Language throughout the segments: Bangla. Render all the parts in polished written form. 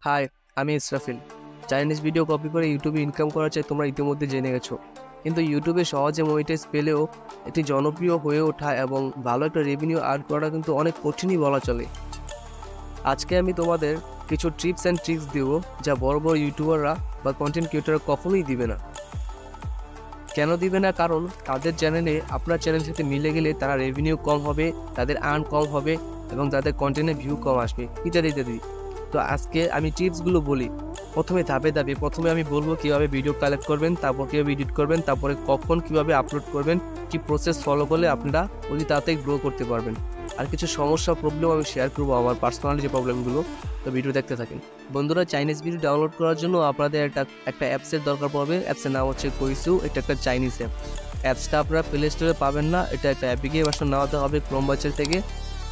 হাই, আমি ইসরাফিল। চাইনিজ ভিডিও কপি করে ইউটিউবে ইনকাম করা চাই তোমরা ইতিমধ্যে জেনে গেছো। কিন্তু ইউটিউবে সহজে মনিটাইজ পেলেও এটি জনপ্রিয় হয়ে ওঠা এবং ভালো একটা রেভিনিউ আর্ন করাটা কিন্তু অনেক কঠিনই বলা চলে। আজকে আমি তোমাদের কিছু টিপস অ্যান্ড ট্রিক্স দিব যা বড় বড় ইউটিউবাররা বা কন্টেন্ট ক্রিয়েটাররা কখনোই দিবে না। কেন দিবে না? কারণ তাদের চ্যানেলে আপনার চ্যানেলের সাথে মিলে গেলে তারা রেভিনিউ কম হবে, তাদের আর্ন কম হবে এবং তাদের কন্টেন্টের ভিউ কম আসবে ইত্যাদি ইত্যাদি। তো আজকে আমি টিপসগুলো বলি। প্রথমে প্রথমে আমি বলবো কীভাবে ভিডিও কালেক্ট করবেন, তারপর কীভাবে এডিট করবেন, তারপরে কখন কীভাবে আপলোড করবেন, কী প্রসেস ফলো করলে আপনারা অতি তাড়াতাড়ি গ্রো করতে পারবেন। আর কিছু সমস্যা প্রবলেম আমি শেয়ার করবো, আমার পার্সোনালি যে প্রবলেমগুলো। তো ভিডিও দেখতে থাকেন। বন্ধুরা, চাইনিজ ভিডিও ডাউনলোড করার জন্য আপনাদের একটা অ্যাপসের দরকার পড়বে। অ্যাপসের নাম হচ্ছে কোইসু। এটা একটা চাইনিজ অ্যাপ। অ্যাপসটা আপনারা প্লে স্টোরে পাবেন না, এটা একটা অ্যাপ্লিকেশন নেওয়াতে হবে ক্রোম ব্রাউজার থেকে।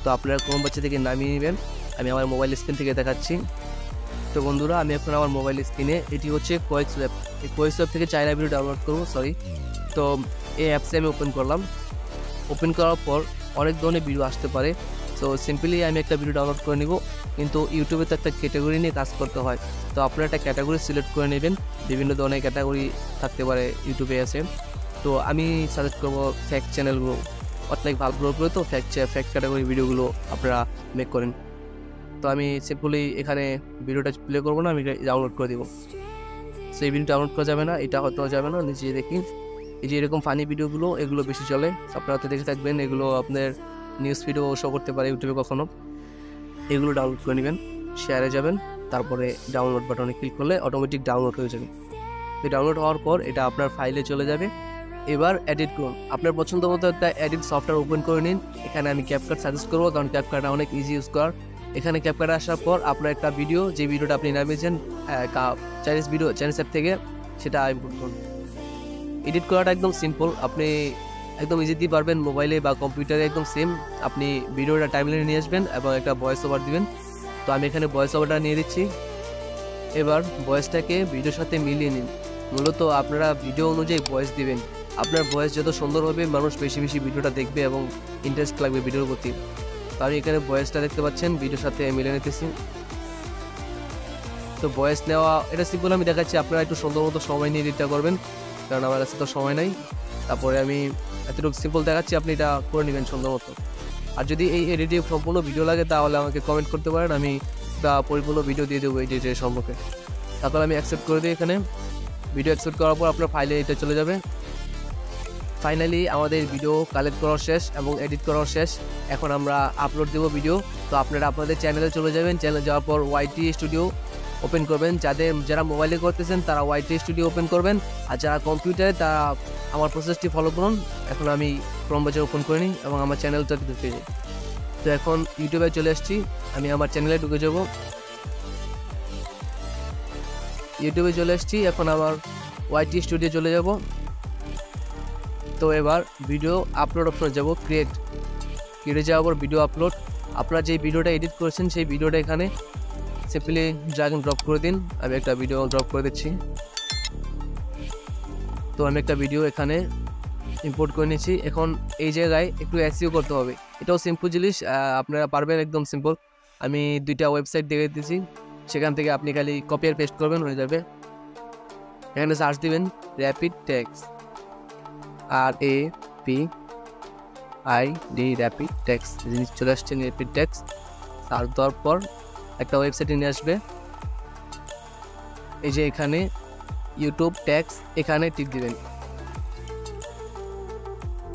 তো আপনারা ক্রোম ব্রাউজার থেকে নামিয়ে নেবেন। আমি আমার মোবাইল স্ক্রিন থেকে দেখাচ্ছি। তো বন্ধুরা, আমি এখন আমার মোবাইল স্ক্রিনে, এটি হচ্ছে কোইসু অ্যাপ। এই কোইসু অ্যাপ থেকে চাইনা ভিডিও ডাউনলোড করবো, তো এই অ্যাপসে আমি ওপেন করলাম। ওপেন করার পর অনেক ধরনের ভিডিও আসতে পারে। সো সিম্পলি আমি একটা ভিডিও ডাউনলোড করে নিব। কিন্তু ইউটিউবে তো একটা ক্যাটাগরি নিয়ে কাজ করতে হয়। তো আপনারা একটা ক্যাটাগরি সিলেক্ট করে নেবেন। বিভিন্ন ধরনের ক্যাটাগরি থাকতে পারে ইউটিউবে আছে। তো আমি সাজেস্ট করবো ফ্যাক্ট চ্যানেলগুলো, অনেক ভালো গ্রো করে। তো ফ্যাক্ট ক্যাটাগরি ভিডিওগুলো আপনারা মেক করেন। তো আমি সিম্পলি এখানে ভিডিওটা প্লে করবো না, আমি ডাউনলোড করে দিব। সো এই ভিডিও ডাউনলোড করা যাবে না, এটা হয়তো যাবে না। নিচে দেখি এই যে এরকম ফানি ভিডিওগুলো, এগুলো বেশি চলে। আপনারা তো দেখে থাকবেন, এগুলো আপনার নিউজ ভিডিও শো করতে পারে ইউটিউবে কখনো। এগুলো ডাউনলোড করে নেবেন, শেয়ারে যাবেন, তারপরে ডাউনলোড বাটনে ক্লিক করলে অটোমেটিক ডাউনলোড হয়ে যাবে। তো ডাউনলোড হওয়ার পর এটা আপনার ফাইলে চলে যাবে। এবার এডিট করুন। আপনার পছন্দ মতো একটা এডিট সফটওয়্যার ওপেন করে নিন। এখানে আমি ক্যাপকাট সাজেস্ট করবো, কারণ ক্যাপকাট অনেক ইজি ইউজ করার। এখানে ক্যাপকাট আসার পর আপনার একটা ভিডিও, যে ভিডিওটা আপনি নামিয়েছেন চাইনিজ অ্যাপ থেকে, সেটা ইম্পোর্ট করুন। এডিট করাটা একদম সিম্পল, আপনি একদম ইজিলি পারবেন। মোবাইলে বা কম্পিউটারে একদম সেম। আপনি ভিডিওটা টাইমলাইনে নিয়ে আসবেন এবং একটা ভয়েস ওভার দিবেন। তো আমি এখানে ভয়েস ওভারটা নিয়ে দিচ্ছি। এবার ভয়েসটাকে ভিডিওর সাথে মিলিয়ে নিন। মূলত আপনারা ভিডিও অনুযায়ী ভয়েস দিবেন। আপনার ভয়েস যত সুন্দর হবে, মানুষ বেশি বেশি ভিডিওটা দেখবে এবং ইন্টারেস্ট লাগবে ভিডিওর প্রতি। তো আমি এখানে ভয়েসটা দেখতে পাচ্ছেন, ভিডিওর সাথে মিলিয়ে নিতেছি। তো ভয়েস নেওয়া এটা সিম্পল আমি দেখাচ্ছি, আপনারা একটু সুন্দর মতো সময় নিয়ে এডিটটা করবেন, কারণ আমার কাছে তো সময় নাই। তারপরে আমি এতটুকু সিম্পল দেখাচ্ছি, আপনি এটা করে নেবেন সুন্দর মতো। আর যদি এই এডিটে সম্পূর্ণ ভিডিও লাগে তাহলে আমাকে কমেন্ট করতে পারেন, আমি একটা পরিপূর্ণ ভিডিও দিয়ে দেবো এডিটের সম্পর্কে। তারপর আমি অ্যাকসেপ্ট করে দিই। এখানে ভিডিও অ্যাকসেপ্ট করার পর আপনার ফাইলে এটা চলে যাবে। ফাইনালি আমাদের ভিডিও কালেক্ট করা শেষ এবং এডিট করা শেষ। এখন আমরা আপলোড দেবো ভিডিও। তো আপনারা আপনাদের চ্যানেলে চলে যাবেন। চ্যানেলে যাওয়ার পর ওয়াইটি স্টুডিও ওপেন করবেন। যারা মোবাইলে করতেছেন তারা ওয়াইটি স্টুডিও ওপেন করবেন, আর যারা কম্পিউটারে তারা আমার প্রসেসটি ফলো করুন। এখন আমি ক্রোম ব্রাউজার ওপেন করে নিই এবং আমার চ্যানেলটা ঢুকে যাই। তো এখন ইউটিউবে চলে আসছি, আমি আমার চ্যানেলে ঢুকে যাব। ইউটিউবে চলে আসছি, এখন আমার ওয়াইটি স্টুডিও চলে যাব। তো এবার ভিডিও আপলোড অপশনে যাব, ক্রিয়েটে যাওয়ার পর ভিডিও আপলোড। আপনারা যে ভিডিওটা এডিট করেছেন সেই ভিডিওটা এখানে সিম্পলি ড্র্যাগ এন্ড ড্রপ করে দিন। আমি একটা ভিডিও ড্রপ করে দিচ্ছি। তো আমি একটা ভিডিও এখানে ইম্পোর্ট করে নিয়েছি। এখন এই জায়গায় একটু এসইও করতে হবে, এটাও সিম্পল জিনিস, আপনারা পারবেন, একদম সিম্পল। আমি দুইটা ওয়েবসাইট দেখে দিয়েছি, সেখান থেকে আপনি খালি কপি আর পেস্ট করবেন, হয়ে যাবে। এখানে সার্চ দিবেন rapid text, RAPID rapid text, জিনিস চলে আসছে র্যাপিড টেক্সট। সার্চ দেওয়ার পর একটা ওয়েবসাইটে নিয়ে আসবে। এই যে এখানে ইউটিউব ট্যাক্স, এখানে টিপ দিবেন।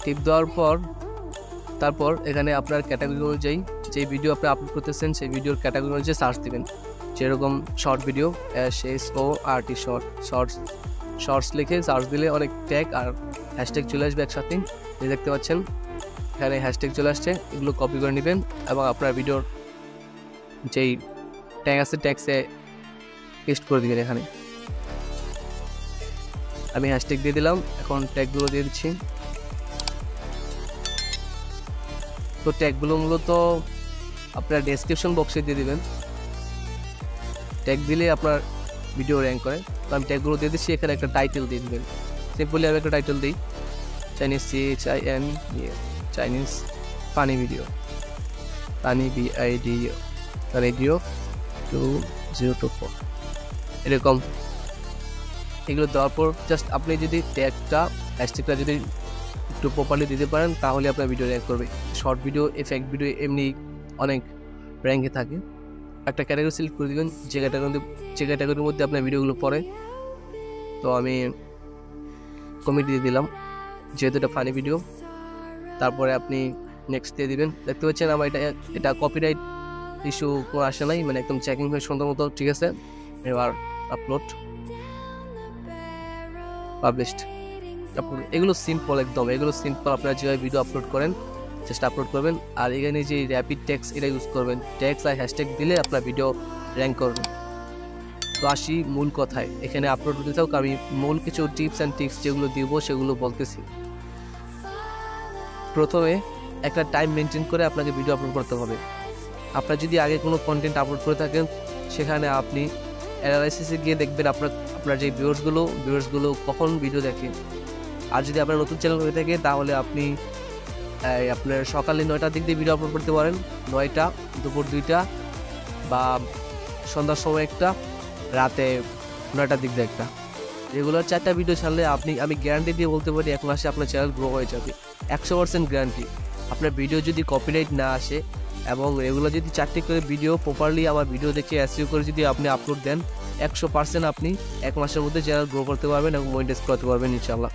টিপ দেওয়ার পর তারপর এখানে আপনার ক্যাটাগরি অনুযায়ী যে ভিডিও আপনি আপলোড করতেছেন সেই ভিডিওর ক্যাটাগরি অনুযায়ী সার্চ দিবেন। যেরকম শর্ট ভিডিও, SHORT শর্টস লিখে সার্চ দিলে অনেক ট্যাগ আর হ্যাশট্যাগ চলে আসবে একসাথে। দেখতে পাচ্ছেন এখানে হ্যাশট্যাগ চলে আসছে, এগুলো কপি করে নেবেন এবং আপনার ভিডিওর যেই ট্যাগ আছে ট্যাগসে পেস্ট করে দিবেন। এখানে আমি হ্যাশট্যাগ দিয়ে দিলাম, এখন ট্যাগগুলো দিয়ে দিচ্ছি। তো ট্যাগগুলো মূলত আপনার ডেসক্রিপশন বক্সে দিয়ে দিবেন। ট্যাগ দিলে আপনার ভিডিও র্যাঙ্ক করে। তো আমি ট্যাগগুলো দিয়ে দিচ্ছি। এখানে একটা টাইটেল দিয়ে দিবেন, সিম্পলি আমি একটা টাইটেল দিই, Chinese funny video, video to 024 এরকম। এগুলো দেওয়ার পর জাস্ট আপনি যদি ট্যাগটা হ্যাশট্যাগটা যদি একটু প্রপারলি দিতে পারেন তাহলে আপনার ভিডিও র্যাঙ্ক করবে। শর্ট ভিডিও, এফেক্ট ভিডিও এমনি অনেক র্যাঙ্কে থাকে। একটা ক্যাটাগরি সিলেক্ট করে দেবেন যে ক্যাটাগরির মধ্যে আপনার ভিডিওগুলো পড়ে। তো আমি কমেন্ট দিয়ে দিলাম যেহেতু এটা ফানি ভিডিও। তারপরে আপনি নেক্সট দিয়ে দিবেন। দেখতে পাচ্ছেন আমার এটা কপিরাইট ইস্যু কোনো আসে নাই, মানে একদম চেকিং হয়ে সুন্দর মতো ঠিক আছে। এবার আপলোড, পাবলিশড। এগুলো সিম্পল একদম, এগুলো সিম্পল। আপনারা যেভাবে ভিডিও আপলোড করেন জাস্ট আপলোড করবেন। আর এখানে যে র্যাপিড ট্যাক্স এটা ইউজ করবেন, ট্যাক্স আর হ্যাশট্যাগ দিলে আপনার ভিডিও র্যাঙ্ক করবে। তো আসি মূল কথায়, এখানে আপলোড করতে থাকুক। আমি মূল কিছু টিপস অ্যান্ড ট্রিক্স যেগুলো দিব সেগুলো বলতেছি। প্রথমে একটা টাইম মেনটেন করে আপনাকে ভিডিও আপলোড করতে হবে। আপনার যদি আগে কোনো কন্টেন্ট আপলোড করে থাকেন সেখানে আপনি অ্যানালাইসিসে গিয়ে দেখবেন আপনার যে ভিউয়ার্সগুলো কখন ভিডিও দেখে। আর যদি আপনার নতুন চ্যানেল হয়ে থাকে তাহলে আপনি আপনার সকালে 9টার দিক দিয়ে ভিডিও আপলোড করতে পারেন, 9টা, দুপুর 2টা বা সন্ধ্যার সময় একটা, রাতে 9টার দিক দিয়ে একটা। রেগুলার 4টা ভিডিও ছাড়লে আমি গ্যারান্টি দিয়ে বলতে পারি 1 মাসে আপনার চ্যানেল গ্রো হয়ে যাবে। 100% গ্যারান্টি। আপনার ভিডিও যদি কপিরাইট না আসে এবং রেগুলার যদি 4টি করে ভিডিও প্রপারলি আমার ভিডিও দেখে এসইও করে যদি আপনি আপলোড দেন, 100% আপনি 1 মাসের মধ্যে চ্যানেল গ্রো করতে পারবেন এবং মনিটাইজ করতে পারবেন ইনশাআল্লাহ।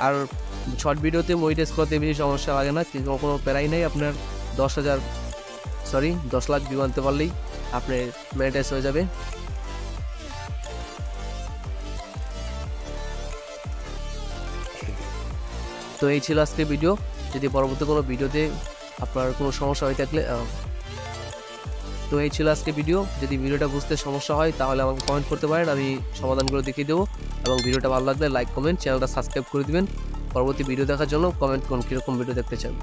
আর শর্ট ভিডিওতে মনিটাইজ করতে বেশি সমস্যা লাগে না, কোনো প্যারাই নেই। আপনার 10 লাখ ভিউ আনতে পারলেই আপনার মনিটাইজ হয়ে যাবে। তো এই ছিল আজকে ভিডিও। যদি পরবর্তী কোনো ভিডিওতে আপনার কোনো সমস্যা হয়ে থাকলে তো এই ছিল আজকে ভিডিও। যদি ভিডিওটা বুঝতে সমস্যা হয় তাহলে আমাকে কমেন্ট করতে পারেন, আমি সমাধান করে দেখিয়ে দেবো। এবং ভিডিওটা ভালো লাগলে লাইক, কমেন্ট, চ্যানেলটা সাবস্ক্রাইব করে দিবেন। পরবর্তী ভিডিও দেখার জন্য কমেন্ট করুন কীরকম ভিডিও দেখতে চান।